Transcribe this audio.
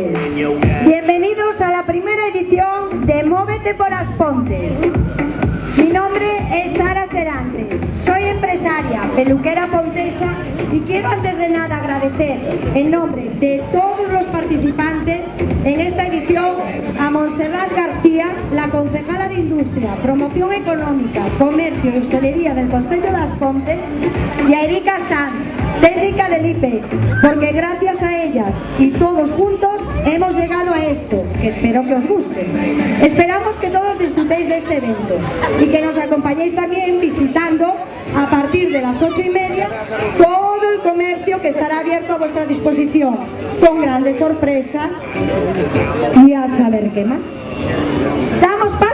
Pontes. Bienvenidos a la primera edición de Móvete por As Pontes. Mi nombre es Sara Serantes, soy empresaria, peluquera pontesa y quiero antes de nada agradecer en nombre de todos los participantes en esta edición a Montserrat García, la concejala de Industria, Promoción Económica, Comercio y Hostelería del Concello de As Pontes, y a Erika Sanz, técnica del IPEC, porque gracias a ellas y todos juntos hemos llegado a esto, que espero que os guste. Esperamos que todos disfrutéis de este evento y que nos acompañéis también visitando a partir de las 8:30 todo el comercio que estará abierto a vuestra disposición, con grandes sorpresas y a saber qué más. Damos paso